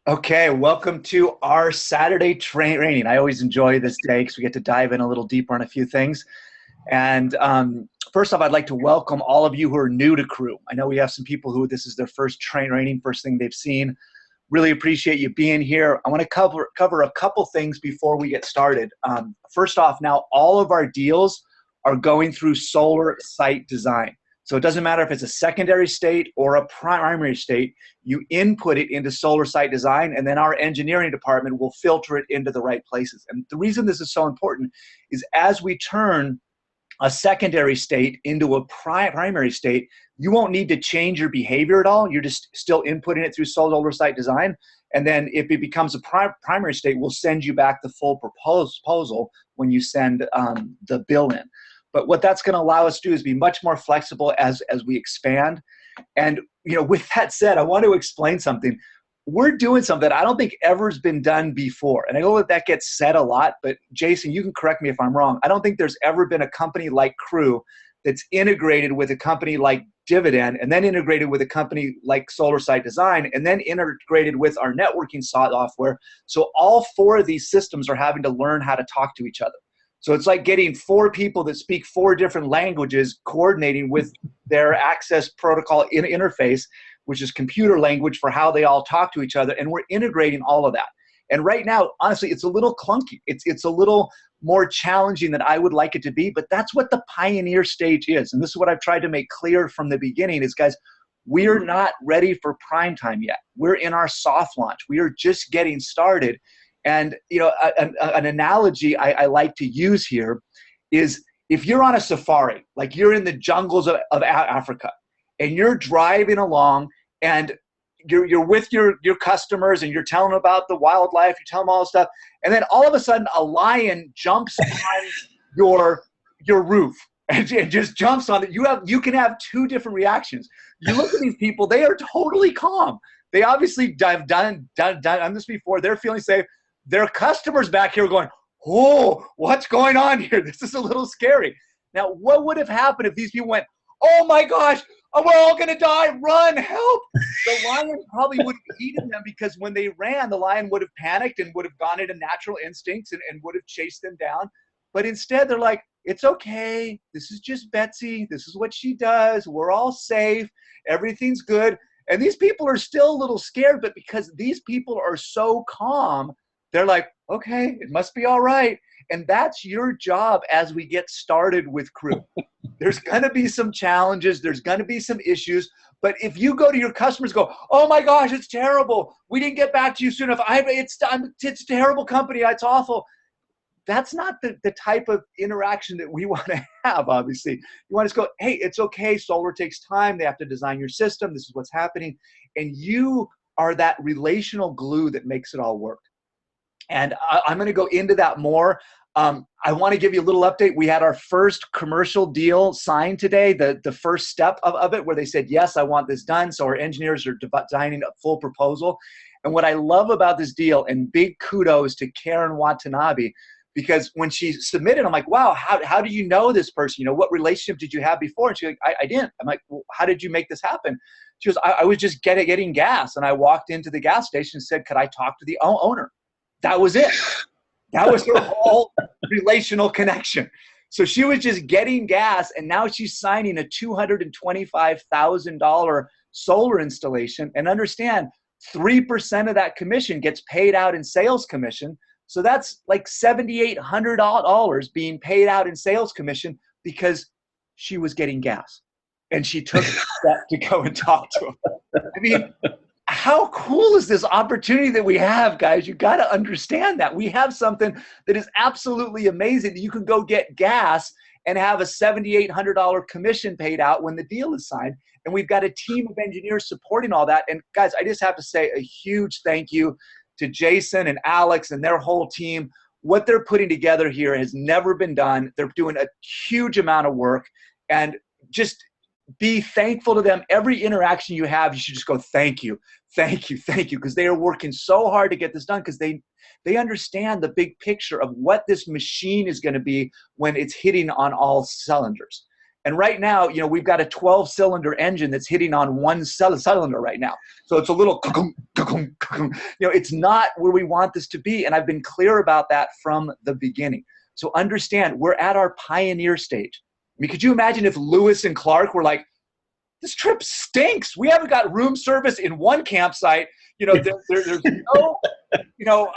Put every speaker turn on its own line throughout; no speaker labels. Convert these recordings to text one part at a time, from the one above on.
Okay, welcome to our Saturday training. I always enjoy this day because we get to dive in a little deeper on a few things. And first off, I'd like to welcome all of you who are new to Crew. I know we have some people who this is their first training, first thing they've seen. Really appreciate you being here. I want to cover a couple things before we get started. First off, now all of our deals are going through solar site design. So it doesn't matter if it's a secondary state or a primary state, you input it into solar site design, and then our engineering department will filter it into the right places. And the reason this is so important is as we turn a secondary state into a primary state, you won't need to change your behavior at all. You're just still inputting it through solar site design. And then if it becomes a primary state, we'll send you back the full proposal when you send the bill in. But what that's going to allow us to do is be much more flexible as we expand. And with that said, I want to explain something. We're doing something that I don't think ever has been done before. And I know that gets said a lot, but Jason, you can correct me if I'm wrong. I don't think there's ever been a company like Crew that's integrated with a company like Dividend, and then integrated with a company like Solar Site Design, and then integrated with our networking software. So all four of these systems are having to learn how to talk to each other. So it's like getting four people that speak four different languages coordinating with their access protocol interface, which is computer language for how they all talk to each other. And we're integrating all of that. And right now, honestly, it's a little clunky. It's a little more challenging than I would like it to be, but that's what the pioneer stage is. And this is what I've tried to make clear from the beginning is, guys, we're not ready for prime time yet. We're in our soft launch. We are just getting started. And an analogy I like to use here is if you're on a safari, like you're in the jungles of Africa, and you're driving along, and you're with your customers, and you're telling them about the wildlife, you tell them all this stuff, and then all of a sudden a lion jumps on your roof and just jumps on it. You can have two different reactions. You look at these people; they are totally calm. They obviously have done this before. They're feeling safe. Their customers back here going, oh, what's going on here? This is a little scary. Now, what would have happened if these people went, oh my gosh, we're all going to die, run, help? The lion probably would have eaten them, because when they ran, the lion would have panicked and would have gone into natural instincts and would have chased them down. But instead, they're like, it's okay. This is just Betsy. This is what she does. We're all safe. Everything's good. And these people are still a little scared, but because these people are so calm, they're like, okay, it must be all right. And that's your job as we get started with Crew. There's going to be some challenges. There's going to be some issues. But if you go to your customers and go, oh my gosh, it's terrible. We didn't get back to you soon enough. It's a terrible company. It's awful. That's not the type of interaction that we want to have, obviously. You want to go, hey, it's okay. Solar takes time. They have to design your system. This is what's happening. And you are that relational glue that makes it all work. And I'm going to go into that more. I want to give you a little update. We had our first commercial deal signed today, the first step of it, where they said, yes, I want this done. So our engineers are designing a full proposal. And what I love about this deal, and big kudos to Karen Watanabe, because when she submitted, I'm like, wow, how do you know this person? What relationship did you have before? And she's like, I didn't. I'm like, well, how did you make this happen? She goes, I was just getting gas. And I walked into the gas station and said, could I talk to the owner? That was it. That was her whole relational connection. So she was just getting gas, and now she's signing a $225,000 solar installation. And understand, 3% of that commission gets paid out in sales commission. So that's like $7,800 being paid out in sales commission because she was getting gas. And she took the step to go and talk to him. I mean, how cool is this opportunity that we have, guys? You got to understand that. We have something that is absolutely amazing. You can go get gas and have a $7,800 commission paid out when the deal is signed. And we've got a team of engineers supporting all that. And guys, I just have to say a huge thank you to Jason and Alex and their whole team. What they're putting together here has never been done. They're doing a huge amount of work, and just be thankful to them. Every interaction you have, you should just go, thank you, thank you, thank you, because they are working so hard to get this done, because they understand the big picture of what this machine is going to be when it's hitting on all cylinders. And right now, we've got a 12-cylinder engine that's hitting on one cylinder right now. So it's a little, it's not where we want this to be. And I've been clear about that from the beginning. So understand, we're at our pioneer stage. I mean, could you imagine if Lewis and Clark were like, this trip stinks. We haven't got room service in one campsite. There's no,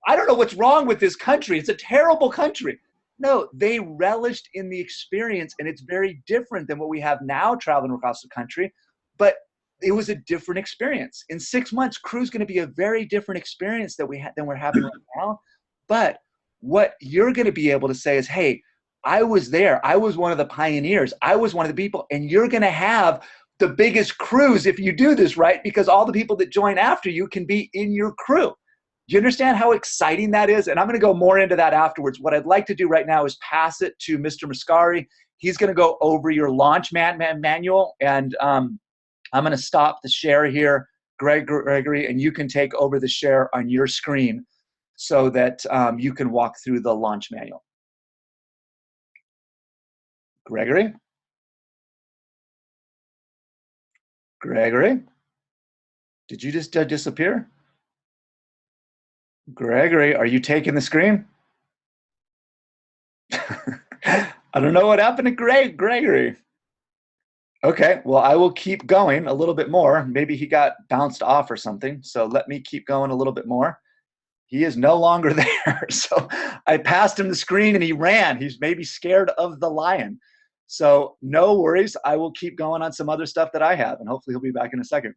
I don't know what's wrong with this country. It's a terrible country. No, they relished in the experience, and it's very different than what we have now traveling across the country, but it was a different experience. In 6 months, cruise is going to be a very different experience than we're having right now. But what you're going to be able to say is, hey, I was there. I was one of the pioneers. I was one of the people, and you're going to have the biggest cruise if you do this right, because all the people that join after you can be in your crew. Do you understand how exciting that is? And I'm going to go more into that afterwards. What I'd like to do right now is pass it to Mr. Mascari. He's going to go over your launch manual, and I'm going to stop the share here, Gregory, and you can take over the share on your screen so that you can walk through the launch manual. Gregory? Gregory? Did you just disappear? Gregory, are you taking the screen? I don't know what happened to Gregory. Okay, well, I will keep going a little bit more. Maybe he got bounced off or something. So let me keep going a little bit more. He is no longer there. So I passed him the screen and he ran. He's maybe scared of the lion. So no worries. I will keep going on some other stuff that I have, and hopefully he'll be back in a second.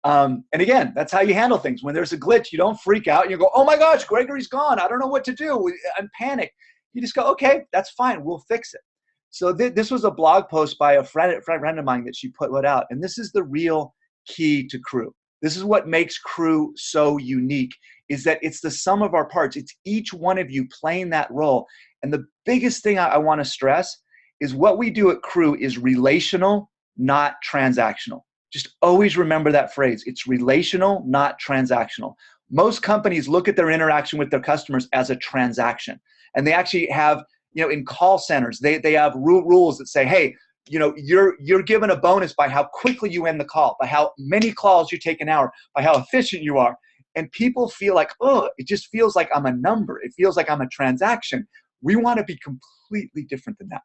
And again, that's how you handle things. When there's a glitch, you don't freak out. You go, oh my gosh, Gregory's gone. I don't know what to do. I'm panicked. You just go, okay, that's fine. We'll fix it. So this was a blog post by a friend of mine that she put out. And this is the real key to crew. This is what makes crew so unique, is that it's the sum of our parts. It's each one of you playing that role. And the biggest thing I want to stress is what we do at crew is relational, not transactional. Just always remember that phrase. It's relational, not transactional. Most companies look at their interaction with their customers as a transaction. And they actually have, in call centers, they have rules that say, hey, you're given a bonus by how quickly you end the call, by how many calls you take an hour, by how efficient you are. And people feel like, oh, it just feels like I'm a number. It feels like I'm a transaction. We want to be completely different than that.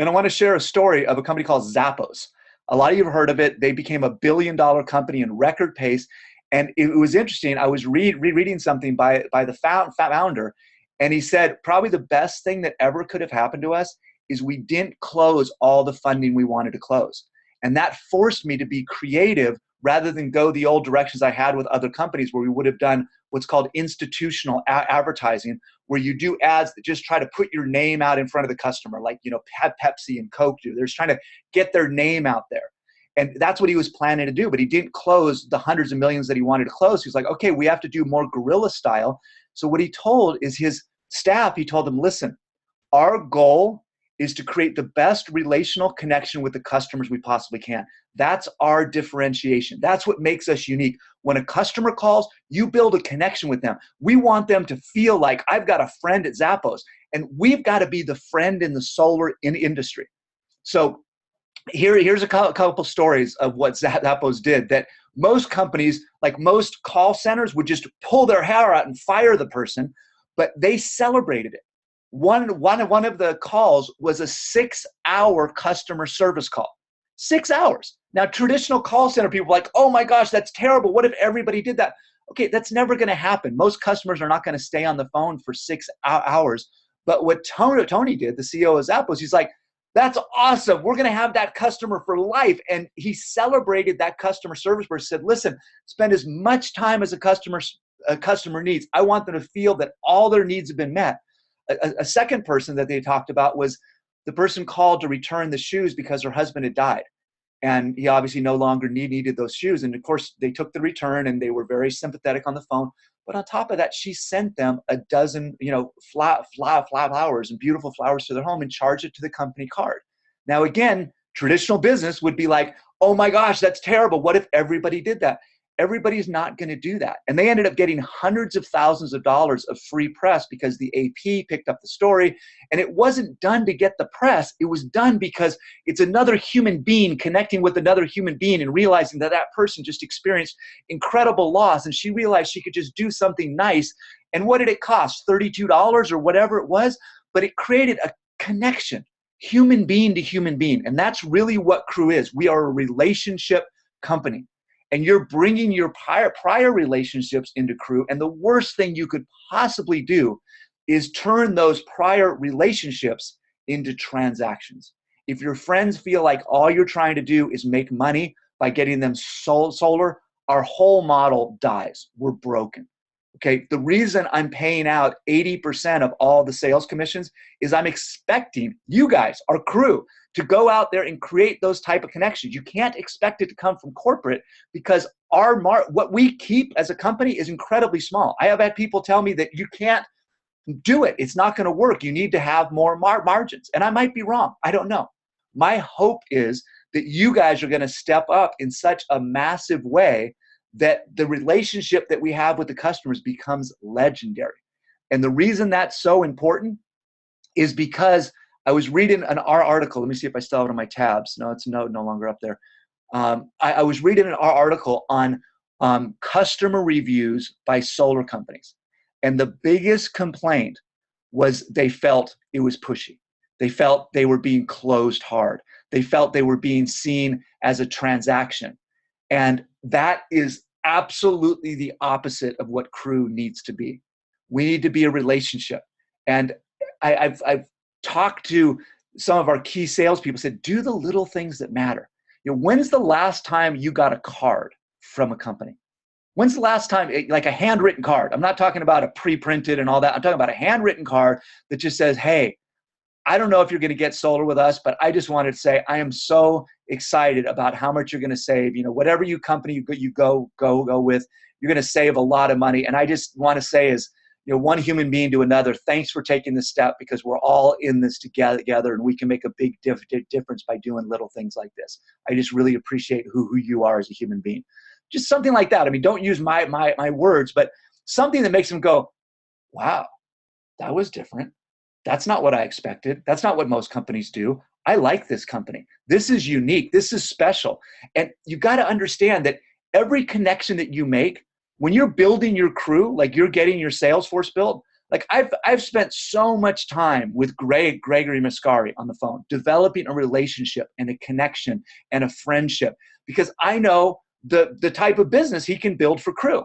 And I want to share a story of a company called Zappos. A lot of you have heard of it. They became a billion-dollar company in record pace. And it was interesting. I was reading something by the founder, and he said, probably the best thing that ever could have happened to us is we didn't close all the funding we wanted to close. And that forced me to be creative rather than go the old directions I had with other companies where we would have done what's called institutional advertising, where you do ads that just try to put your name out in front of the customer, like, Pepsi and Coke do. They're just trying to get their name out there. And that's what he was planning to do, but he didn't close the hundreds of millions that he wanted to close. He was like, okay, we have to do more guerrilla style. So what he told is his staff, he told them, listen, our goal is to create the best relational connection with the customers we possibly can. That's our differentiation. That's what makes us unique. When a customer calls, you build a connection with them. We want them to feel like I've got a friend at Zappos, and we've got to be the friend in the solar industry. So here's a couple stories of what Zappos did that most companies, like most call centers, would just pull their hair out and fire the person, but they celebrated it. One of the calls was a 6-hour customer service call. 6 hours. Now, traditional call center people are like, oh my gosh, that's terrible. What if everybody did that? Okay, that's never going to happen. Most customers are not going to stay on the phone for 6 hours. But what Tony did, the CEO of Zappos, he's like, that's awesome. We're going to have that customer for life. And he celebrated that customer service person, said, listen, spend as much time as a customer needs. I want them to feel that all their needs have been met. A second person that they talked about was the person called to return the shoes because her husband had died. And he obviously no longer needed those shoes. And of course, they took the return and they were very sympathetic on the phone. But on top of that, she sent them a dozen, flowers and beautiful flowers to their home and charged it to the company card. Now, again, traditional business would be like, oh my gosh, that's terrible. What if everybody did that? everybody's not going to do that. And they ended up getting hundreds of thousands of dollars of free press because the AP picked up the story. And it wasn't done to get the press. It was done because it's another human being connecting with another human being and realizing that that person just experienced incredible loss. And she realized she could just do something nice. And what did it cost? $32 or whatever it was? But it created a connection, human being to human being. And that's really what Crew is. We are a relationship company. And you're bringing your prior relationships into Crew. And the worst thing you could possibly do is turn those prior relationships into transactions. If your friends feel like all you're trying to do is make money by getting them solar, our whole model dies. We're broken. Okay, the reason I'm paying out 80% of all the sales commissions is I'm expecting you guys, our Crew, to go out there and create those type of connections. You can't expect it to come from corporate because what we keep as a company is incredibly small. I have had people tell me that you can't do it. It's not going to work. You need to have more margins. And I might be wrong. I don't know. My hope is that you guys are going to step up in such a massive way that the relationship that we have with the customers becomes legendary. And the reason that's so important is because I was reading our article. Let me see if I still have it on my tabs. No, it's no longer up there. I was reading our article on customer reviews by solar companies. And the biggest complaint was they felt it was pushy. They felt they were being closed hard. They felt they were being seen as a transaction. And that is absolutely the opposite of what Crew needs to be. We need to be a relationship. And I've talked to some of our key salespeople, said, do the little things that matter. You know, when's the last time you got a card from a company? When's the last time, like a handwritten card? I'm not talking about a pre-printed and all that. I'm talking about a handwritten card that just says, hey, I don't know if you're going to get solar with us, but I just wanted to say I am so excited about how much you're going to save. You know, whatever company you go with, you're going to save a lot of money. And I just want to say is, you know, one human being to another, thanks for taking this step because we're all in this together and we can make a big difference by doing little things like this. I just really appreciate who you are as a human being. Just something like that. I mean, don't use my words, but something that makes them go, wow, that was different. That's not what I expected. That's not what most companies do. I like this company. This is unique. This is special. And you got to understand that every connection that you make, when you're building your Crew, like you're getting your sales force built, like I've spent so much time with Gregory Mascari on the phone, developing a relationship and a connection and a friendship, because I know the type of business he can build for Crew.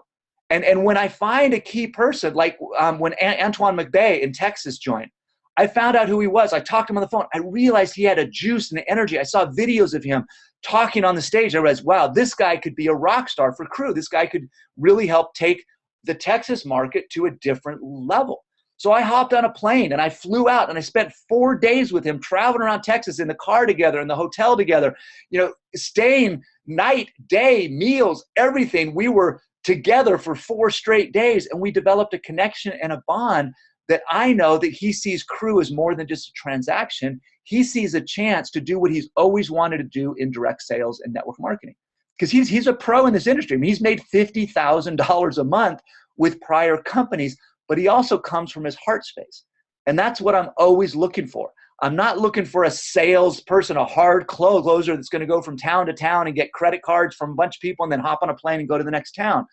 And when I find a key person, like when Antoine McBay in Texas joined, I found out who he was. I talked to him on the phone. I realized he had a juice and an energy. I saw videos of him talking on the stage. I realized, wow, this guy could be a rock star for Crew. This guy could really help take the Texas market to a different level. So I hopped on a plane and I flew out and I spent 4 days with him traveling around Texas in the car together, in the hotel together, you know, staying night, day, meals, everything. We were together for 4 straight days and we developed a connection and a bond that I know that he sees Crew as more than just a transaction. He sees a chance to do what he's always wanted to do in direct sales and network marketing. Because he's a pro in this industry. I mean, he's made $50,000 a month with prior companies, but he also comes from his heart space. And that's what I'm always looking for. I'm not looking for a salesperson, a hard closer that's going to go from town to town and get credit cards from a bunch of people and then hop on a plane and go to the next town.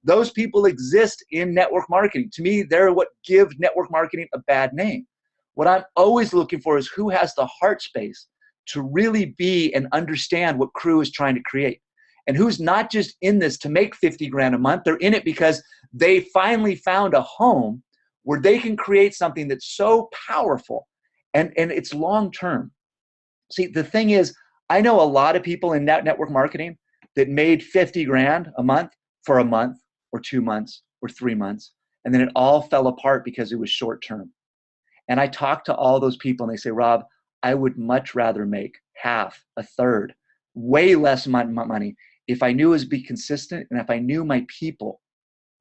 Those people exist in network marketing. To me, they're what give network marketing a bad name. What I'm always looking for is who has the heart space to really be and understand what Crew is trying to create. And who's not just in this to make 50 grand a month. They're in it because they finally found a home where they can create something that's so powerful and it's long-term. See, the thing is, I know a lot of people in network marketing that made 50 grand a month for a month or 2 months or 3 months. And then it all fell apart because it was short term. And I talk to all those people and they say, Rob, I would much rather make half, a third, way less money if I knew it was be consistent and if I knew my people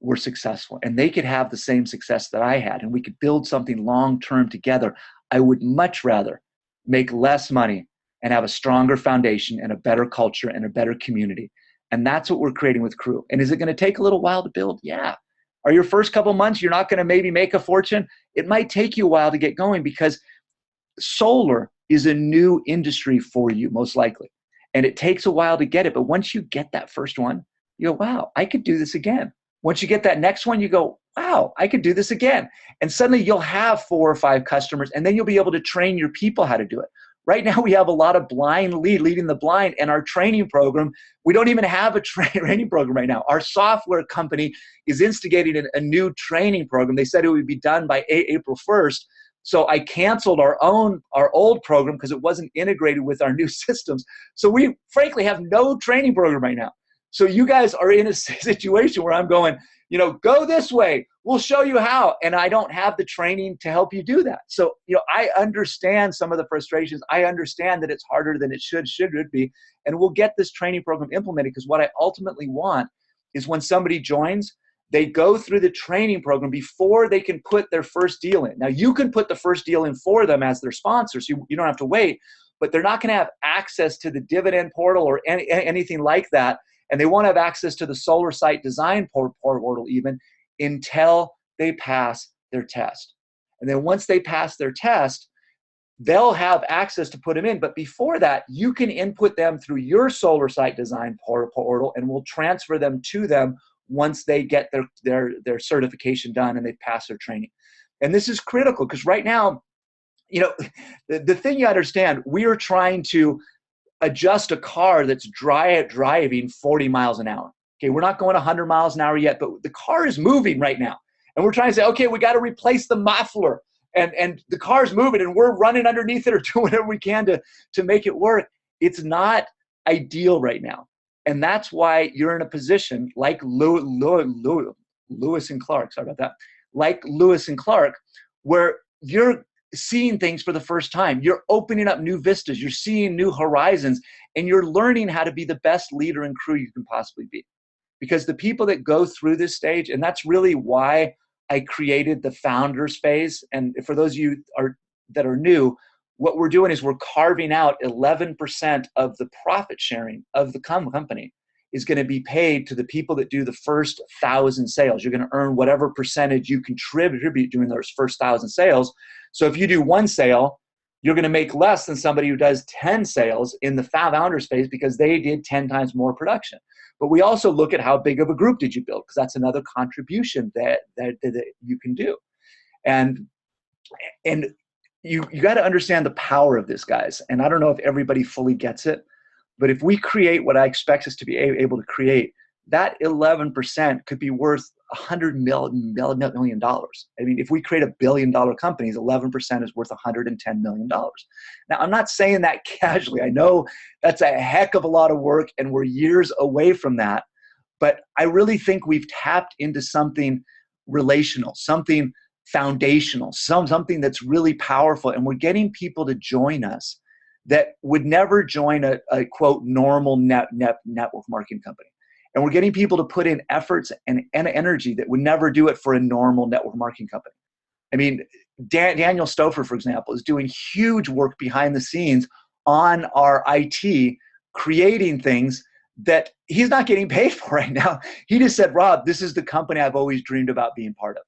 were successful and they could have the same success that I had and we could build something long-term together. I would much rather make less money and have a stronger foundation and a better culture and a better community. And that's what we're creating with Crew. And is it going to take a little while to build? Yeah. Are your first couple months, you're not going to maybe make a fortune? It might take you a while to get going because solar is a new industry for you, most likely. And it takes a while to get it. But once you get that first one, you go, wow, I could do this again. Once you get that next one, you go, wow, I could do this again. And suddenly you'll have 4 or 5 customers, and then you'll be able to train your people how to do it. Right now, we have a lot of blind leading the blind, and our training program, we don't even have a training program right now. Our software company is instigating a new training program. They said it would be done by April 1st. So I canceled our old program because it wasn't integrated with our new systems. So we frankly have no training program right now. So you guys are in a situation where I'm going, go this way. We'll show you how. And I don't have the training to help you do that. So, I understand some of the frustrations. I understand that it's harder than it should be. And we'll get this training program implemented, because what I ultimately want is when somebody joins, they go through the training program before they can put their first deal in. Now, you can put the first deal in for them as their sponsor, so you don't have to wait, but they're not going to have access to the dividend portal or anything like that. And they won't have access to the solar site design portal even until they pass their test. And then once they pass their test, they'll have access to put them in. But before that, you can input them through your solar site design portal, and we'll transfer them to them once they get their certification done and they pass their training. And this is critical because right now, the thing you understand, we are trying to adjust a car that's driving 40 miles an hour. Okay, we're not going 100 miles an hour yet, but the car is moving right now. And we're trying to say, okay, we got to replace the muffler. And the car's moving and we're running underneath it or doing whatever we can to make it work. It's not ideal right now. And that's why you're in a position like Lewis and Clark, sorry about that, like Lewis and Clark, where you're seeing things for the first time. You're opening up new vistas. You're seeing new horizons, and you're learning how to be the best leader and crew you can possibly be. Because the people that go through this stage, and that's really why I created the founders phase. And for those of you that are new, what we're doing is we're carving out 11% of the profit sharing of the company is going to be paid to the people that do the first 1,000 sales. You're going to earn whatever percentage you contribute during those first 1,000 sales. So if you do 1 sale, you're going to make less than somebody who does 10 sales in the founders phase because they did 10 times more production. But we also look at how big of a group did you build, because that's another contribution that you can do. And you got to understand the power of this, guys. And I don't know if everybody fully gets it, but if we create what I expect us to be able to create, that 11% could be worth $100 million. I mean, if we create $1 billion companies, 11% is worth $110 million. Now, I'm not saying that casually. I know that's a heck of a lot of work, and we're years away from that. But I really think we've tapped into something relational, something foundational, something that's really powerful, and we're getting people to join us that would never join a quote normal network marketing company. And we're getting people to put in efforts and energy that would never do it for a normal network marketing company. I mean, Daniel Stouffer, for example, is doing huge work behind the scenes on our IT, creating things that he's not getting paid for right now. He just said, Rob, this is the company I've always dreamed about being part of.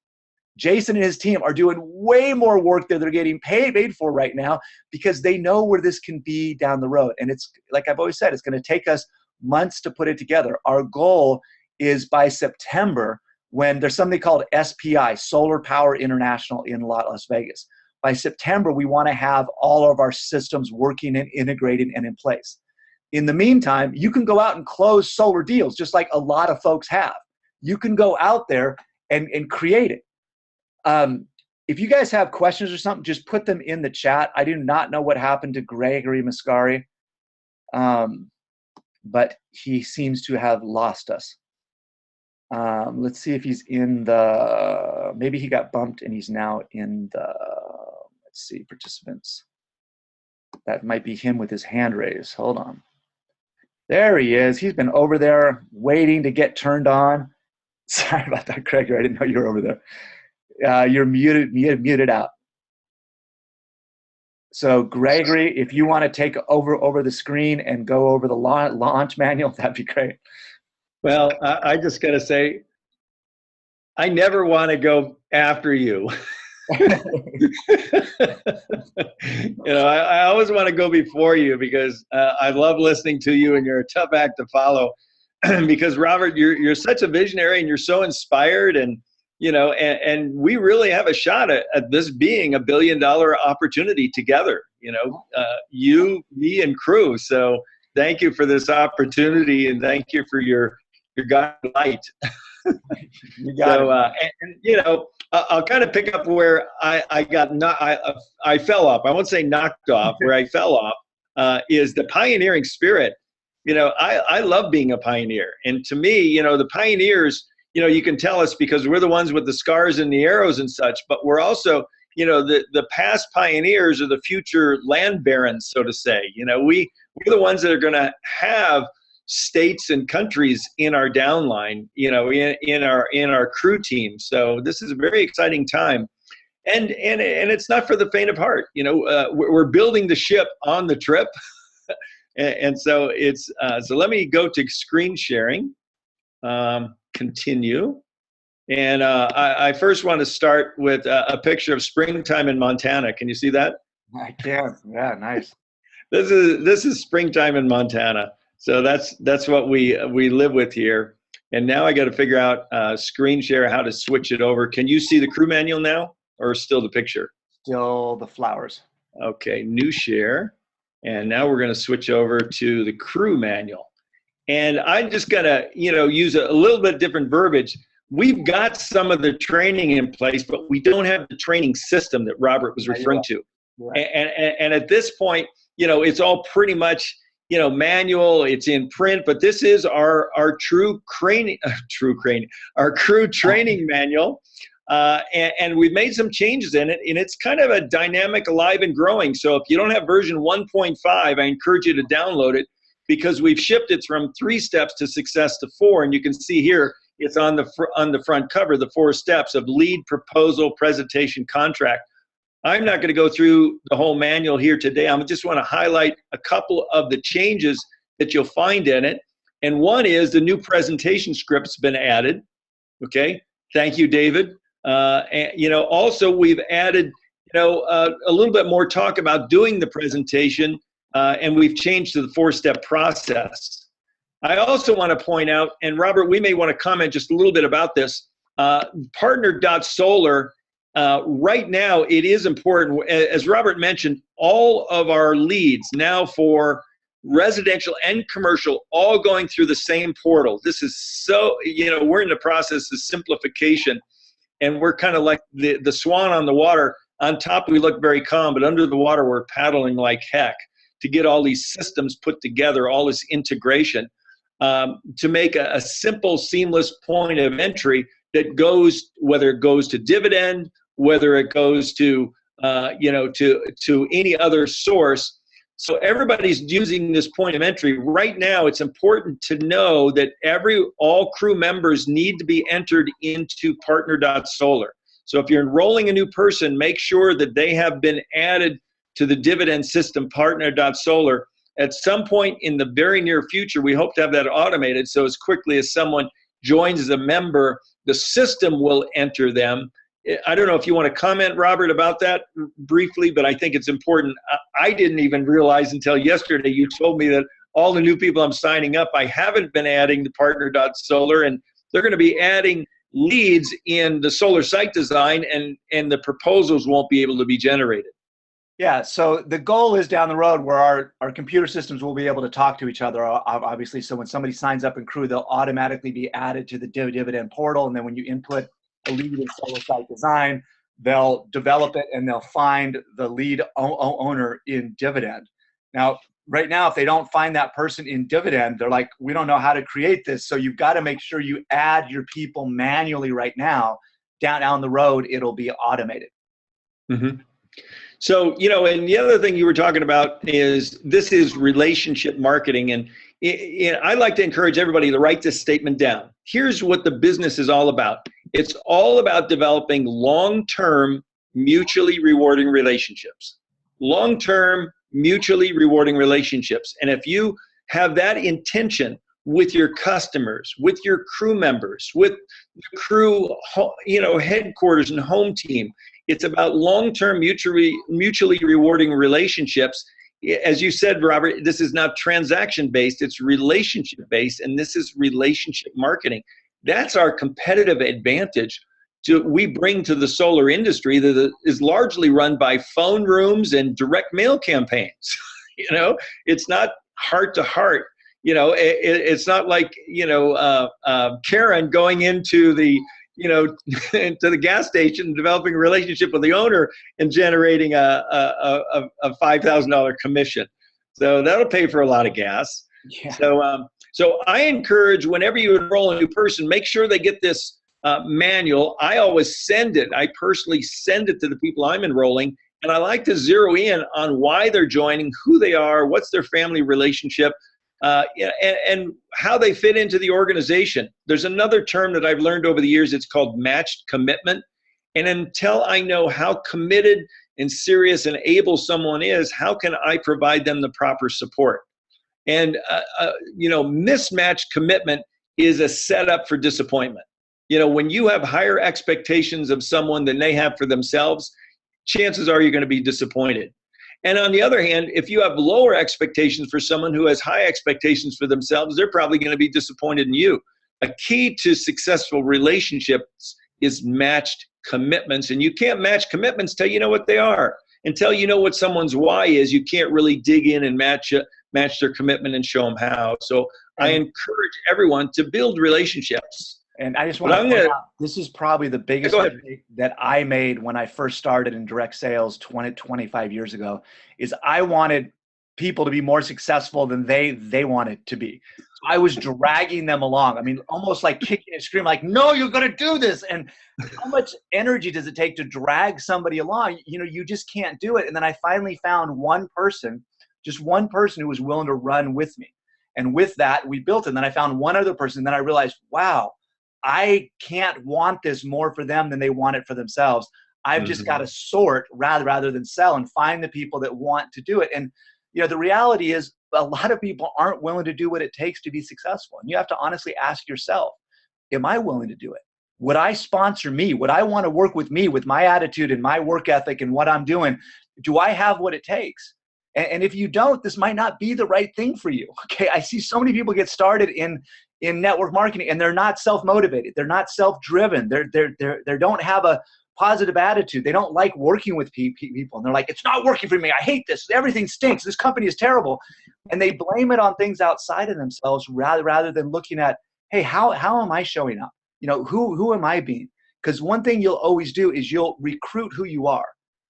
Jason and his team are doing way more work that they're getting paid for right now because they know where this can be down the road. And it's, like I've always said, it's going to take us months to put it together. Our goal is by September, when there's something called SPI, Solar Power International in Las Vegas. By September, we want to have all of our systems working and integrated and in place. In the meantime, you can go out and close solar deals just like a lot of folks have. You can go out there and create it. If you guys have questions or something, just put them in the chat. I do not know what happened to Gregory Mascari. But he seems to have lost us. Let's see if he's in the, maybe he got bumped and he's now in the, let's see, participants. That might be him with his hand raised. Hold on. There he is. He's been over there waiting to get turned on. Sorry about that, Gregory. I didn't know you were over there. You're muted out. So Gregory, if you want to take over the screen and go over the launch manual, that'd be great.
Well, I just got to say, I never want to go after you. I always want to go before you because I love listening to you, and you're a tough act to follow. Because Robert, you're such a visionary, and you're so inspired, and and we really have a shot at this being $1 billion opportunity together. You, me, and crew. So thank you for this opportunity, and thank you for your guiding light.
You got it.
I'll kind of pick up where I fell off. I won't say knocked off. Where I fell off is the pioneering spirit. I love being a pioneer, and to me, the pioneers. You can tell us because we're the ones with the scars and the arrows and such, but we're also, the past pioneers are the future land barons, so to say. We're the ones that are going to have states and countries in our downline, in our crew team. So this is a very exciting time, and it's not for the faint of heart. We're building the ship on the trip, and so it's so let me go to screen sharing, continue, and I first want to start with a picture of springtime in Montana. Can you see that?
I can. Yeah, nice.
This is springtime in Montana. So that's what we live with here. And now I got to figure out screen share, how to switch it over. Can you see the crew manual now, or still the picture?
Still the flowers.
Okay, new share. And now we're going to switch over to the crew manual. And I'm just going to, use a little bit different verbiage. We've got some of the training in place, but we don't have the training system that Robert was referring to. Right. And at this point, it's all pretty much manual, it's in print, but this is our crew training manual. And we've made some changes in it, and it's kind of a dynamic, alive, and growing. So if you don't have version 1.5, I encourage you to download it, because we've shifted from 3 steps to success to 4. And you can see here, it's on the front cover, the 4 steps of lead, proposal, presentation, contract. I'm not going to go through the whole manual here today. I just want to highlight a couple of the changes that you'll find in it. And one is the new presentation script's been added. Okay, thank you, David. And also we've added a little bit more talk about doing the presentation, and we've changed to the 4-step process. I also want to point out, and Robert, we may want to comment just a little bit about this. Partner.solar. Right now, it is important, as Robert mentioned, all of our leads now for residential and commercial, all going through the same portal. This is so, we're in the process of simplification, and we're kind of like the swan on the water. On top, we look very calm, but under the water, we're paddling like heck to get all these systems put together, all this integration, to make a simple, seamless point of entry that goes, whether it goes to dividend, whether it goes to to any other source. So everybody's using this point of entry. Right now, it's important to know that all crew members need to be entered into partner.solar. So if you're enrolling a new person, make sure that they have been added to the dividend system, partner.solar. At some point in the very near future, we hope to have that automated, so as quickly as someone joins as a member, the system will enter them. I don't know if you want to comment, Robert, about that briefly, but I think it's important. I didn't even realize until yesterday you told me that all the new people I'm signing up, I haven't been adding the partner.solar, and they're going to be adding leads in the solar site design, and the proposals won't be able to be generated.
Yeah, so the goal is down the road where our computer systems will be able to talk to each other, obviously. So when somebody signs up in crew, they'll automatically be added to the dividend portal, and then when you input a lead in solar site design, they'll develop it and they'll find the lead owner in dividend. Now, right now, if they don't find that person in dividend, they're like, we don't know how to create this. So you've got to make sure you add your people manually right now. Down the road, it'll be automated.
Mm-hmm. So, and the other thing you were talking about is this is relationship marketing. And I like to encourage everybody to write this statement down. Here's what the business is all about. It's all about developing long-term, mutually rewarding relationships. Long-term, mutually rewarding relationships. And if you have that intention with your customers, with your crew members, with the crew, headquarters and home team. It's about long-term mutually rewarding relationships. As you said, Robert, this is not transaction-based, it's relationship-based, and this is relationship marketing. That's our competitive advantage we bring to the solar industry that is largely run by phone rooms and direct mail campaigns. It's not heart to heart. It's not like, Karen going into the, into the gas station, developing a relationship with the owner and generating a $5,000 commission. So that'll pay for a lot of gas.
Yeah.
So I encourage, whenever you enroll a new person, make sure they get this manual. I always send it. I personally send it to the people I'm enrolling. And I like to zero in on why they're joining, who they are, what's their family relationship, and how they fit into the organization. There's another term that I've learned over the years. It's called matched commitment. And until I know how committed and serious and able someone is, how can I provide them the proper support? And, mismatched commitment is a setup for disappointment. When you have higher expectations of someone than they have for themselves, chances are you're going to be disappointed. And on the other hand, if you have lower expectations for someone who has high expectations for themselves, they're probably going to be disappointed in you. A key to successful relationships is matched commitments. And you can't match commitments till you know what they are. Until you know what someone's why is, you can't really dig in and match their commitment and show them how. So I encourage everyone to build relationships.
And I just want to point out, this is probably the biggest mistake that I made when I first started in direct sales 25 years ago, is I wanted people to be more successful than they wanted to be. So I was dragging them along. I mean, almost like kicking and screaming, like, no, you're going to do this. And how much energy does it take to drag somebody along? You just can't do it. And then I finally found just one person who was willing to run with me. And with that, we built it. And then I found one other person. And then I realized, wow, I can't want this more for them than they want it for themselves. I've just got to sort rather than sell and find the people that want to do it. And, the reality is a lot of people aren't willing to do what it takes to be successful. And you have to honestly ask yourself, am I willing to do it? Would I sponsor me? Would I want to work with me with my attitude and my work ethic and what I'm doing? Do I have what it takes? And if you don't, this might not be the right thing for you. Okay. I see so many people get started in network marketing and they're not self-motivated. They're not self-driven. They don't have a positive attitude. They don't like working with people. And they're like, it's not working for me. I hate this. Everything stinks. This company is terrible. And they blame it on things outside of themselves rather than looking at, hey, how am I showing up? Who am I being? Because one thing you'll always do is you'll recruit who you are.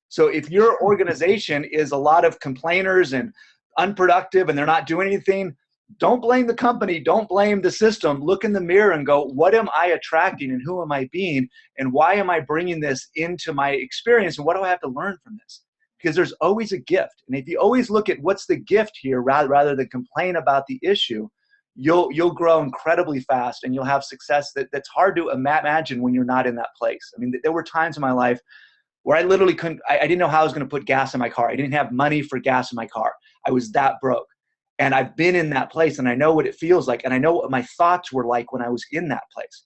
So if your organization is a lot of complainers and unproductive and they're not doing anything, don't blame the company. Don't blame the system. Look in the mirror and go, what am I attracting and who am I being? And why am I bringing this into my experience? And what do I have to learn from this? Because there's always a gift. And if you always look at what's the gift here rather than complain about the issue, you'll grow incredibly fast and you'll have success that's hard to imagine when you're not in that place. I mean, there were times in my life where I literally I didn't know how I was going to put gas in my car. I didn't have money for gas in my car. I was that broke. And I've been in that place and I know what it feels like. And I know what my thoughts were like when I was in that place.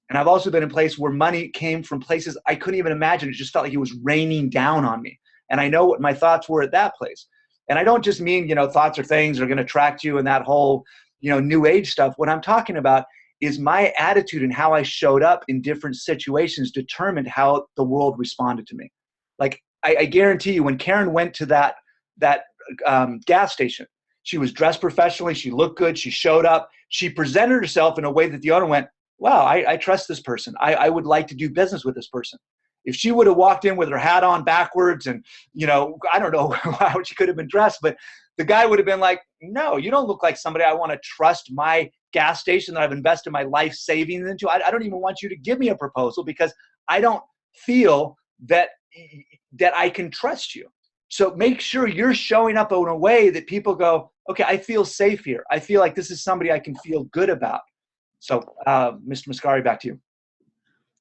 And I've also been in a place where money came from places I couldn't even imagine. It just felt like it was raining down on me. And I know what my thoughts were at that place. And I don't just mean, thoughts or things are going to attract you and that whole, new age stuff. What I'm talking about is my attitude and how I showed up in different situations determined how the world responded to me. Like I guarantee you, when Karen went to that gas station, she was dressed professionally. She looked good. She showed up. She presented herself in a way that the owner went, wow, I trust this person. I would like to do business with this person. If she would have walked in with her hat on backwards and, I don't know how she could have been dressed, but the guy would have been like, no, you don't look like somebody I want to trust my gas station that I've invested my life savings into. I don't even want you to give me a proposal because I don't feel that I can trust you. So make sure you're showing up in a way that people go, okay, I feel safe here. I feel like this is somebody I can feel good about. So, Mr. Mascari, back to you.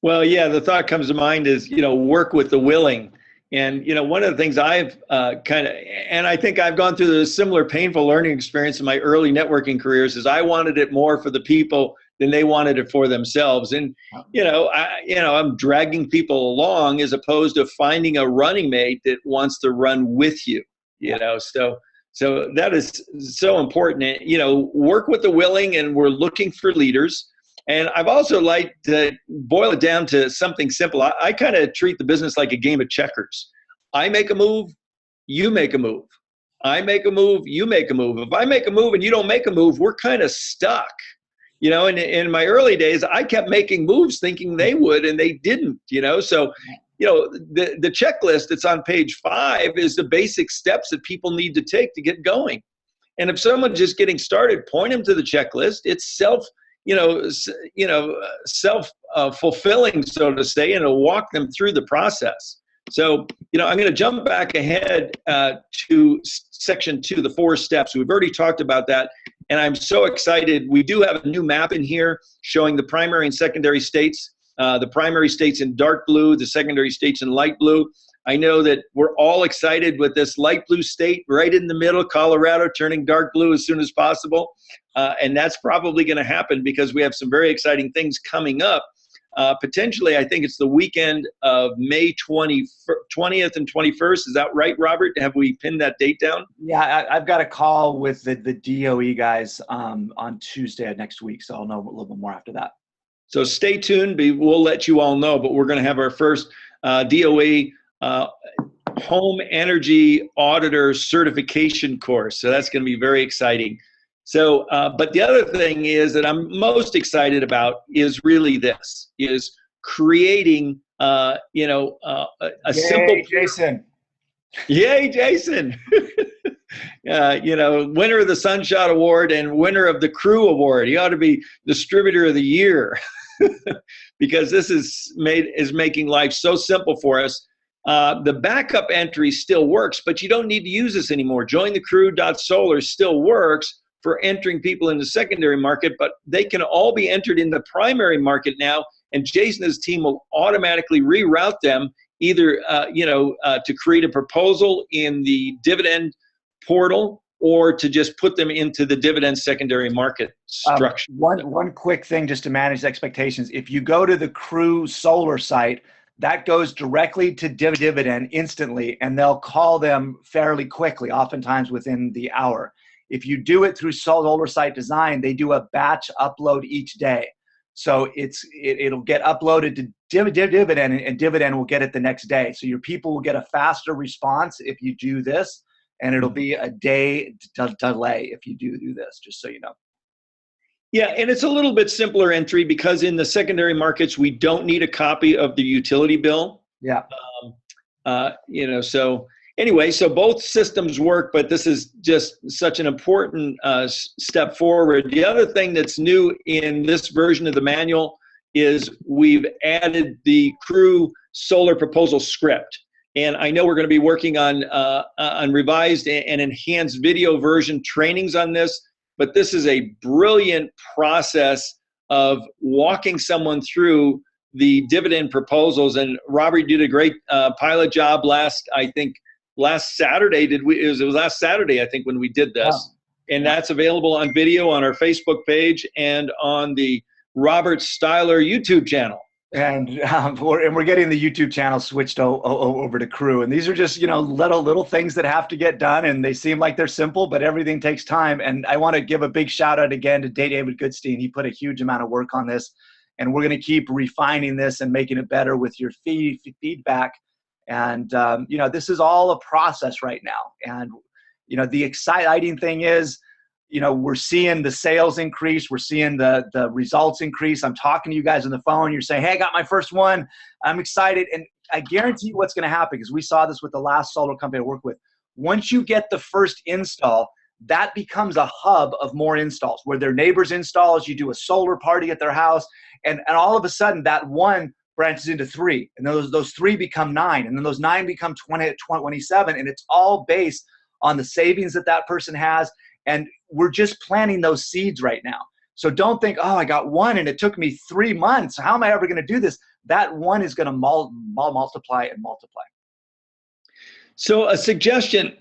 Well, yeah, the thought comes to mind is, work with the willing. And, one of the things I've and I think I've gone through a similar painful learning experience in my early networking careers, is I wanted it more for the people than they wanted it for themselves. And, I'm dragging people along as opposed to finding a running mate that wants to run with you, so that is so important. And, work with the willing, and we're looking for leaders. And I've also liked to boil it down to something simple. I kind of treat the business like a game of checkers. I make a move, you make a move. I make a move, you make a move. If I make a move and you don't make a move, we're kind of stuck. In my early days, I kept making moves thinking they would, and they didn't, So, the checklist that's on page 5 is the basic steps that people need to take to get going. And if someone's just getting started, point them to the checklist. It's self-fulfilling, so to say, and it'll walk them through the process. So, I'm going to jump back ahead to section 2, the 4 steps. We've already talked about that, and I'm so excited. We do have a new map in here showing the primary and secondary states, the primary states in dark blue, the secondary states in light blue. I know that we're all excited with this light blue state right in the middle, Colorado, turning dark blue as soon as possible. And that's probably going to happen because we have some very exciting things coming up. Potentially, I think it's the weekend of May 20th and 21st. Is that right, Robert? Have we pinned that date down?
Yeah, I've got a call with the DOE guys on Tuesday of next week, so I'll know a little bit more after that.
So stay tuned. We'll let you all know, but we're going to have our first DOE Home Energy Auditor Certification course. So that's going to be very exciting. So, but the other thing is that I'm most excited about is really this, is creating, a simple.
Jason.
Yay, Jason. Winner of the Sunshot Award and winner of the Crew Award. He ought to be Distributor of the Year because this is making life so simple for us. The backup entry still works, but you don't need to use this anymore. Jointhecrew.solar still works for entering people in the secondary market, but they can all be entered in the primary market now, and Jason and his team will automatically reroute them either to create a proposal in the dividend portal or to just put them into the dividend secondary market structure.
One quick thing just to manage expectations. If you go to the Crew Solar site, that goes directly to dividend instantly, and they'll call them fairly quickly, oftentimes within the hour. If you do it through Solar Site Design, they do a batch upload each day. So it'll get uploaded to dividend, and dividend will get it the next day. So your people will get a faster response if you do this, and it'll be a day delay if you do this, just so you know.
Yeah, and it's a little bit simpler entry because in the secondary markets, we don't need a copy of the utility bill.
Yeah.
So anyway, so both systems work, but this is just such an important step forward. The other thing that's new in this version of the manual is we've added the Crew Solar Proposal script. And I know we're going to be working on revised and enhanced video version trainings on this, but this is a brilliant process of walking someone through the dividend proposals. And Robert did a great pilot job last Saturday. It was last Saturday, I think, when we did this. Wow. And that's available on video on our Facebook page and on the Robert Styler YouTube channel.
And we're getting the YouTube channel switched over to Crew. And these are just, little things that have to get done. And they seem like they're simple, but everything takes time. And I want to give a big shout out again to David Goodstein. He put a huge amount of work on this. And we're going to keep refining this and making it better with your feedback. And, this is all a process right now. And, the exciting thing is, we're seeing the sales increase. We're seeing the results increase. I'm talking to you guys on the phone. You're saying, hey, I got my first one. I'm excited. And I guarantee you what's going to happen, because we saw this with the last solar company I worked with. Once you get the first install, that becomes a hub of more installs where their neighbors installs. You do a solar party at their house. And all of a sudden, that one branches into 3. And those 3 become 9. And then those 9 become 27. And it's all based on the savings that person has. And we're just planting those seeds right now. So don't think, oh, I got one and it took me 3 months. How am I ever going to do this? That one is going to multiply and multiply.
So a suggestion,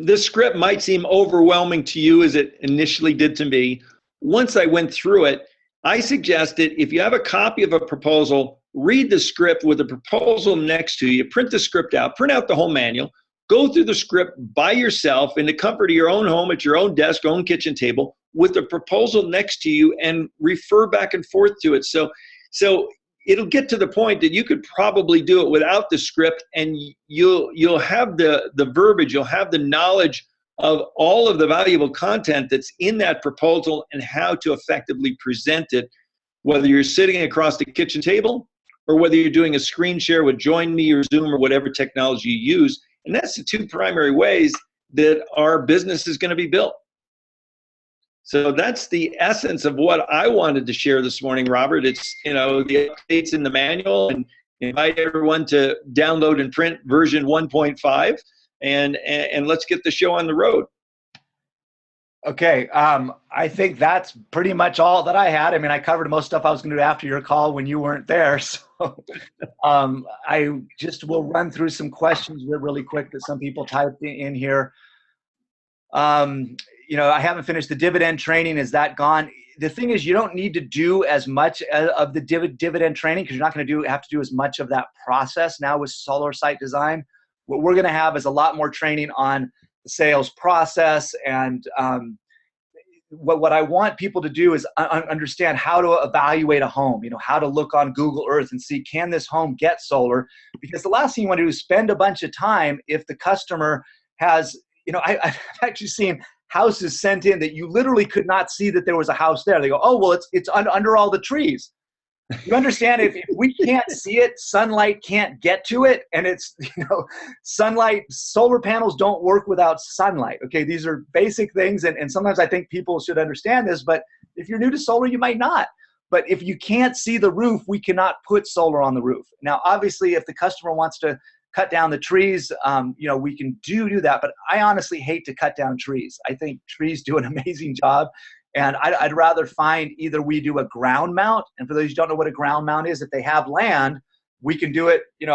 this script might seem overwhelming to you as it initially did to me. Once I went through it, I suggested if you have a copy of a proposal, read the script with the proposal next to you, print the script out, print out the whole manual, go through the script by yourself in the comfort of your own home, at your own desk, own kitchen table, with the proposal next to you, and refer back and forth to it. So it'll get to the point that you could probably do it without the script, and you'll have the verbiage, you'll have the knowledge of all of the valuable content that's in that proposal and how to effectively present it, whether you're sitting across the kitchen table or whether you're doing a screen share with Join Me or Zoom or whatever technology you use. And that's the two primary ways that our business is going to be built. So that's the essence of what I wanted to share this morning, Robert. It's, the updates in the manual, and invite everyone to download and print version 1.5, and let's get the show on the road.
Okay, I think that's pretty much all that I had. I mean, I covered most stuff I was going to do after your call when you weren't there. So I just will run through some questions really quick that some people typed in here. I haven't finished the dividend training. Is that gone? The thing is, you don't need to do as much of the dividend training, because you're not going to have to do as much of that process now with solar site design. What we're going to have is a lot more training on the sales process, and what I want people to do is understand how to evaluate a home, how to look on Google Earth and see, can this home get solar? Because the last thing you want to do is spend a bunch of time if the customer has, I've actually seen houses sent in that you literally could not see that there was a house there. They go, oh, well, it's under all the trees. You understand, if we can't see it, sunlight can't get to it. And it's, sunlight, solar panels don't work without sunlight. Okay, these are basic things. And sometimes I think people should understand this, but if you're new to solar, you might not. But if you can't see the roof, we cannot put solar on the roof. Now, obviously, if the customer wants to cut down the trees, we can do that. But I honestly hate to cut down trees. I think trees do an amazing job. And I'd rather find either we do a ground mount. And for those who don't know what a ground mount is, if they have land, we can do it. You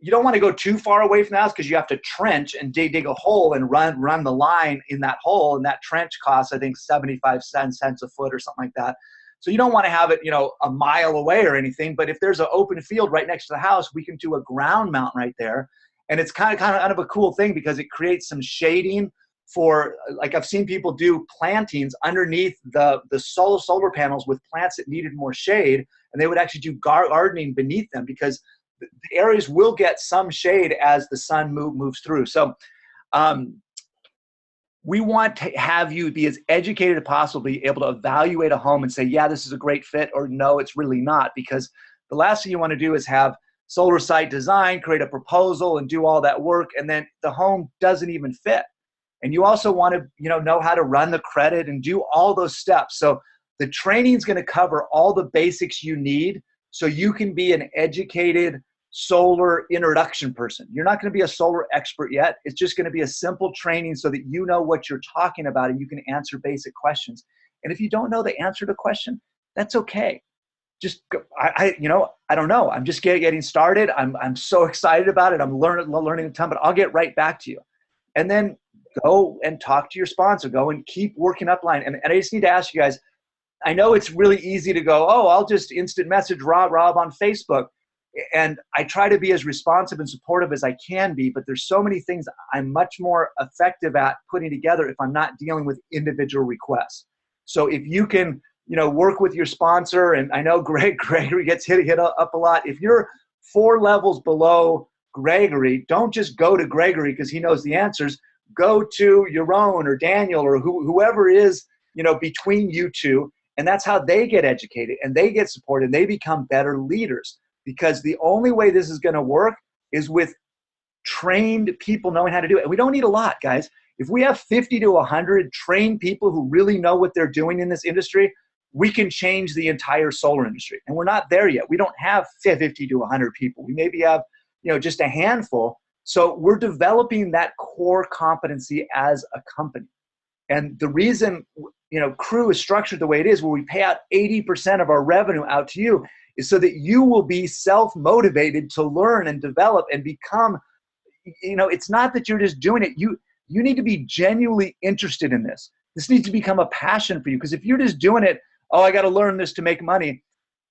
don't want to go too far away from the house, because you have to trench and dig a hole and run the line in that hole. And that trench costs, I think, 75 cents a foot or something like that. So you don't want to have it, a mile away or anything. But if there's an open field right next to the house, we can do a ground mount right there. And it's kind of a cool thing, because it creates some shading for, like, I've seen people do plantings underneath the solar panels with plants that needed more shade, and they would actually do gardening beneath them, because the areas will get some shade as the sun moves through. So we want to have you be as educated as possible, be able to evaluate a home and say, yeah, this is a great fit, or no, it's really not. Because the last thing you want to do is have solar site design, create a proposal, and do all that work, and then the home doesn't even fit. And you also want to, know how to run the credit and do all those steps. So the training is going to cover all the basics you need, so you can be an educated solar introduction person. You're not going to be a solar expert yet. It's just going to be a simple training so that you know what you're talking about and you can answer basic questions. And if you don't know the answer to the question, that's okay. Just, I don't know. I'm just getting started. I'm so excited about it. I'm learning a ton, but I'll get right back to you. And then go and talk to your sponsor. Go and keep working up line. And I just need to ask you guys, I know it's really easy to go, oh, I'll just instant message Rob on Facebook. And I try to be as responsive and supportive as I can be, but there's so many things I'm much more effective at putting together if I'm not dealing with individual requests. So if you can, work with your sponsor, and I know Gregory gets hit up a lot. If you're 4 levels below Gregory, don't just go to Gregory because he knows the answers. Go to Yaron or Daniel or whoever is, between you two, and that's how they get educated and they get supported and they become better leaders. Because the only way this is going to work is with trained people knowing how to do it. And we don't need a lot, guys. If we have 50 to 100 trained people who really know what they're doing in this industry, we can change the entire solar industry. And we're not there yet. We don't have 50 to 100 people. We maybe have, just a handful. So we're developing that core competency as a company. And the reason, Crew is structured the way it is, where we pay out 80% of our revenue out to you, is so that you will be self-motivated to learn and develop and become, it's not that you're just doing it. You need to be genuinely interested in this. This needs to become a passion for you, because if you're just doing it, oh, I got to learn this to make money,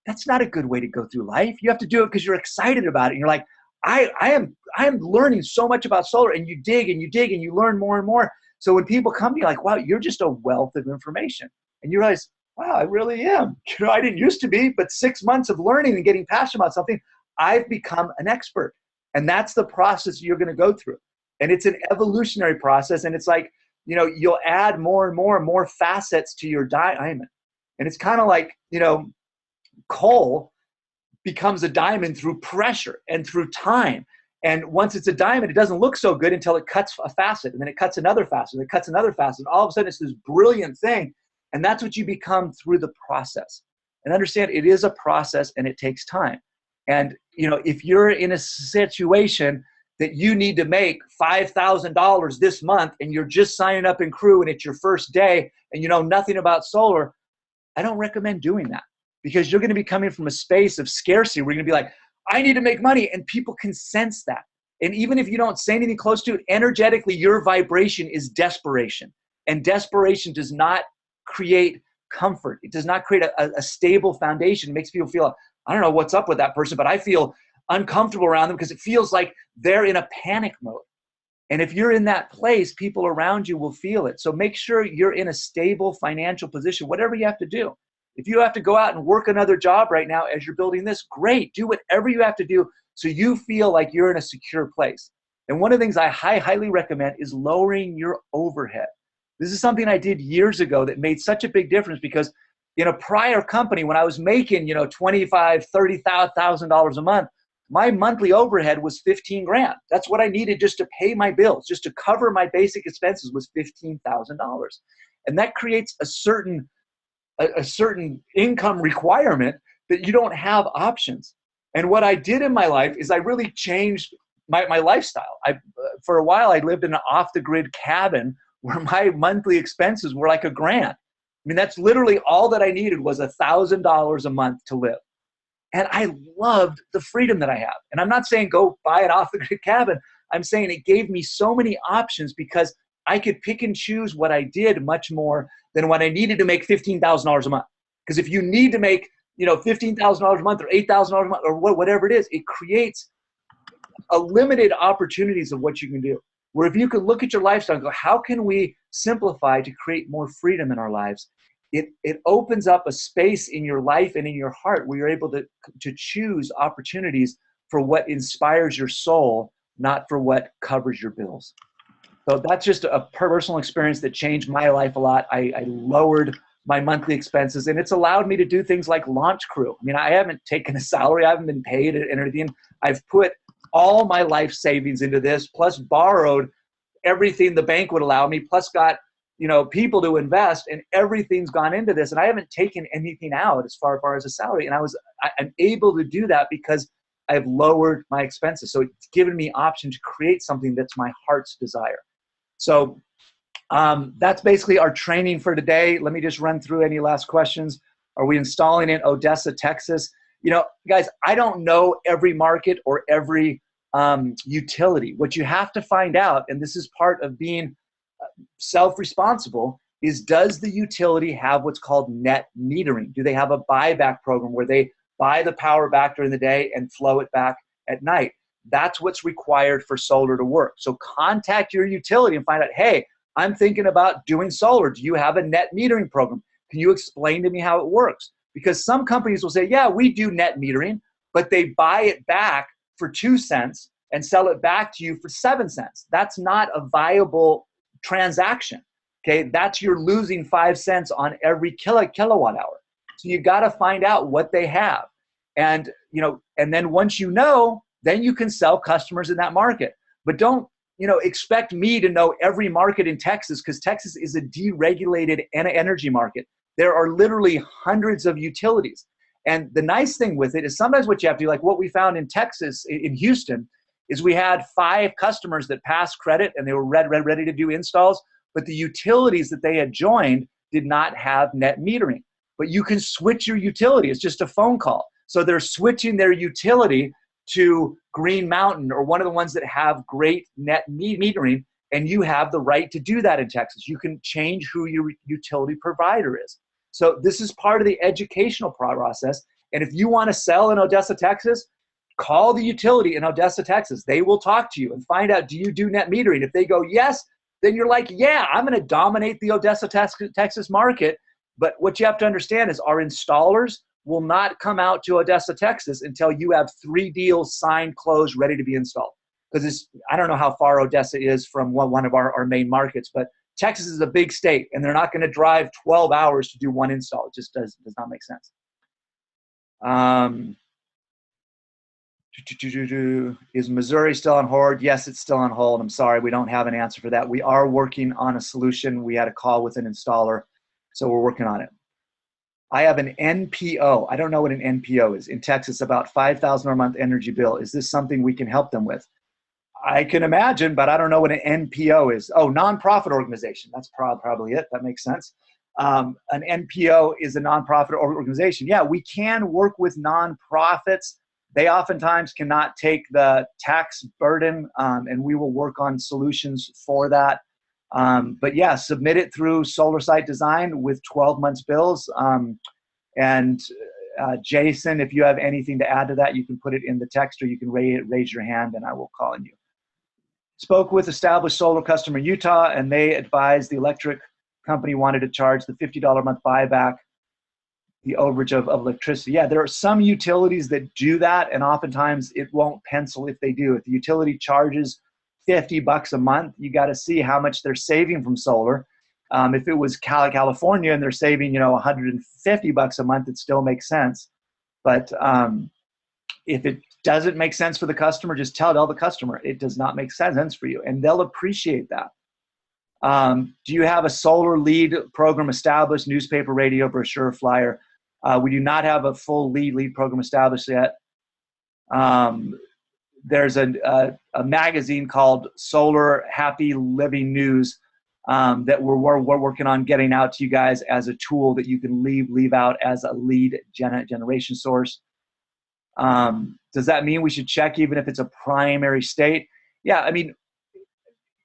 that's not a good way to go through life. You have to do it because you're excited about it. And you're like, I am learning so much about solar, and you dig and you dig and you learn more and more. So when people come to you like, wow, you're just a wealth of information, and you realize, wow, I really am. I didn't used to be, but 6 months of learning and getting passionate about something, I've become an expert. And that's the process you're going to go through. And it's an evolutionary process. And it's like, you'll add more and more facets to your diamond. And it's kind of like, coal becomes a diamond through pressure and through time. And once it's a diamond, it doesn't look so good until it cuts a facet, and then it cuts another facet, and it cuts another facet. And all of a sudden, it's this brilliant thing. And that's what you become through the process. And understand, it is a process, and it takes time. And, if you're in a situation that you need to make $5,000 this month, and you're just signing up in crew, and it's your first day, and you know nothing about solar, I don't recommend doing that, because you're going to be coming from a space of scarcity where you're going to be like, I need to make money, and people can sense that. And even if you don't say anything close to it, energetically, your vibration is desperation. And desperation does not create comfort. It does not create a stable foundation. It makes people feel, I don't know what's up with that person, but I feel uncomfortable around them because it feels like they're in a panic mode. And if you're in that place, people around you will feel it. So make sure you're in a stable financial position, whatever you have to do. If you have to go out and work another job right now as you're building this, great. Do whatever you have to do so you feel like you're in a secure place. And one of the things I highly recommend is lowering your overhead. This is something I did years ago that made such a big difference, because in a prior company, when I was making, $25,000, $30,000 a month, my monthly overhead was 15 grand. That's what I needed just to pay my bills, just to cover my basic expenses was $15,000. And that creates a certain income requirement that you don't have options. And what I did in my life is I really changed my lifestyle. For a while, I lived in an off-the-grid cabin where my monthly expenses were like $1,000. I mean, that's literally all that I needed was $1,000 a month to live. And I loved the freedom that I have. And I'm not saying go buy an off-the-grid cabin. I'm saying it gave me so many options, because I could pick and choose what I did much more than what I needed to make $15,000 a month. Because if you need to make, $15,000 a month or $8,000 a month or whatever it is, it creates a limited opportunities of what you can do. Where if you could look at your lifestyle and go, how can we simplify to create more freedom in our lives? It opens up a space in your life and in your heart where you're able to choose opportunities for what inspires your soul, not for what covers your bills. So that's just a personal experience that changed my life a lot. I lowered my monthly expenses, and it's allowed me to do things like launch crew. I mean, I haven't taken a salary. I haven't been paid and everything. I've put all my life savings into this, plus borrowed everything the bank would allow me, plus got, people to invest, and everything's gone into this. And I haven't taken anything out as far as a salary. And I'm able to do that because I've lowered my expenses. So it's given me option to create something that's my heart's desire. So that's basically our training for today. Let me just run through any last questions. Are we installing in Odessa, Texas? Guys, I don't know every market or every utility. What you have to find out, and this is part of being self-responsible, is does the utility have what's called net metering? Do they have a buyback program where they buy the power back during the day and flow it back at night? That's what's required for solar to work. So contact your utility and find out, hey, I'm thinking about doing solar. Do you have a net metering program? Can you explain to me how it works? Because some companies will say, yeah, we do net metering, but they buy it back for 2 cents and sell it back to you for 7 cents. That's not a viable transaction. Okay, that's you're losing 5 cents on every kilowatt hour. So you got to find out what they have. And and then once you know, then you can sell customers in that market. But don't, expect me to know every market in Texas, because Texas is a deregulated energy market. There are literally hundreds of utilities. And the nice thing with it is sometimes what you have to do, like what we found in Texas, in Houston, is we had 5 customers that passed credit and they were ready to do installs, but the utilities that they had joined did not have net metering. But you can switch your utility. It's just a phone call. So they're switching their utility to Green Mountain or one of the ones that have great net metering, and you have the right to do that in Texas. You can change who your utility provider is. So this is part of the educational process. And if you want to sell in Odessa, Texas, call the utility in Odessa, Texas. They will talk to you and find out, do you do net metering? If they go yes, then you're like, yeah, I'm going to dominate the Odessa, Texas market. But what you have to understand is our installers will not come out to Odessa, Texas until you have 3 deals signed, closed, ready to be installed. Because I don't know how far Odessa is from one of our main markets, but Texas is a big state, and they're not going to drive 12 hours to do one install. It just does not make sense. Is Missouri still on hold? Yes, it's still on hold. I'm sorry, we don't have an answer for that. We are working on a solution. We had a call with an installer, so we're working on it. I have an NPO. I don't know what an NPO is. In Texas, about $5,000 a month energy bill. Is this something we can help them with? I can imagine, but I don't know what an NPO is. Oh, nonprofit organization. That's probably it. That makes sense. An NPO is a nonprofit organization. Yeah, we can work with nonprofits. They oftentimes cannot take the tax burden, and we will work on solutions for that. But yeah, submit it through Solar Site Design with 12 months bills. Jason, if you have anything to add to that, you can put it in the text, or you can raise your hand and I will call on you. Spoke with established solar customer in Utah, and they advised the electric company wanted to charge the $50 a month buyback, the overage of electricity. Yeah, there are some utilities that do that, and oftentimes it won't pencil if they do. If the utility charges $50 a month, you got to see how much they're saving from solar. If it was California and they're saving, $150 a month, it still makes sense. But if it doesn't make sense for the customer, just tell the customer it does not make sense for you, and they'll appreciate that. Do you have a solar lead program established, newspaper, radio, brochure, flyer? We do not have a full lead program established yet. There's a magazine called Solar Happy Living News that we're working on getting out to you guys as a tool that you can leave out as a lead generation source. Does that mean we should check even if it's a primary state? Yeah, I mean,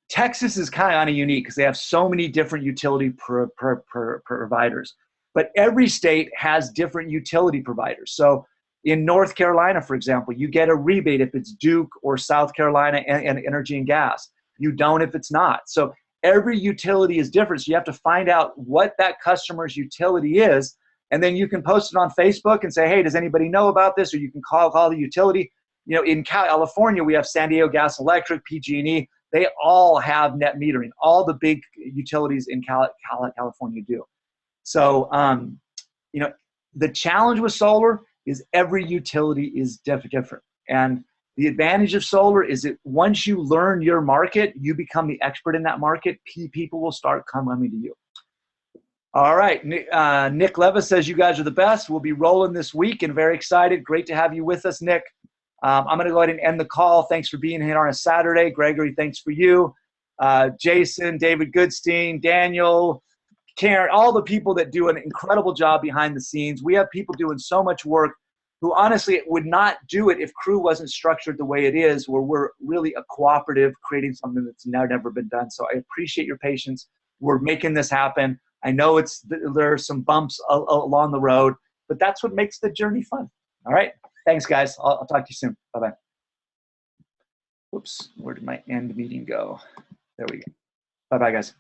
Texas is kind of unique because they have so many different utility providers. But every state has different utility providers. So in North Carolina, for example, you get a rebate if it's Duke or South Carolina and Energy and Gas. You don't if it's not. So every utility is different. So you have to find out what that customer's utility is, and then you can post it on Facebook and say, hey, does anybody know about this? Or you can call the utility. In California, we have San Diego Gas and Electric, PG&E. They all have net metering. All the big utilities in California do. So, the challenge with solar is every utility is different. And the advantage of solar is that once you learn your market, you become the expert in that market, people will start coming to you. All right, Nick Levis says you guys are the best. We'll be rolling this week and very excited. Great to have you with us, Nick. I'm going to go ahead and end the call. Thanks for being here on a Saturday. Gregory, thanks for you. Jason, David Goodstein, Daniel, Karen, all the people that do an incredible job behind the scenes. We have people doing so much work who honestly would not do it if Crew wasn't structured the way it is, where we're really a cooperative, creating something that's never been done. So I appreciate your patience. We're making this happen. I know there are some bumps along the road, but that's what makes the journey fun. All right. Thanks, guys. I'll talk to you soon. Bye-bye. Whoops. Where did my end meeting go? There we go. Bye-bye, guys.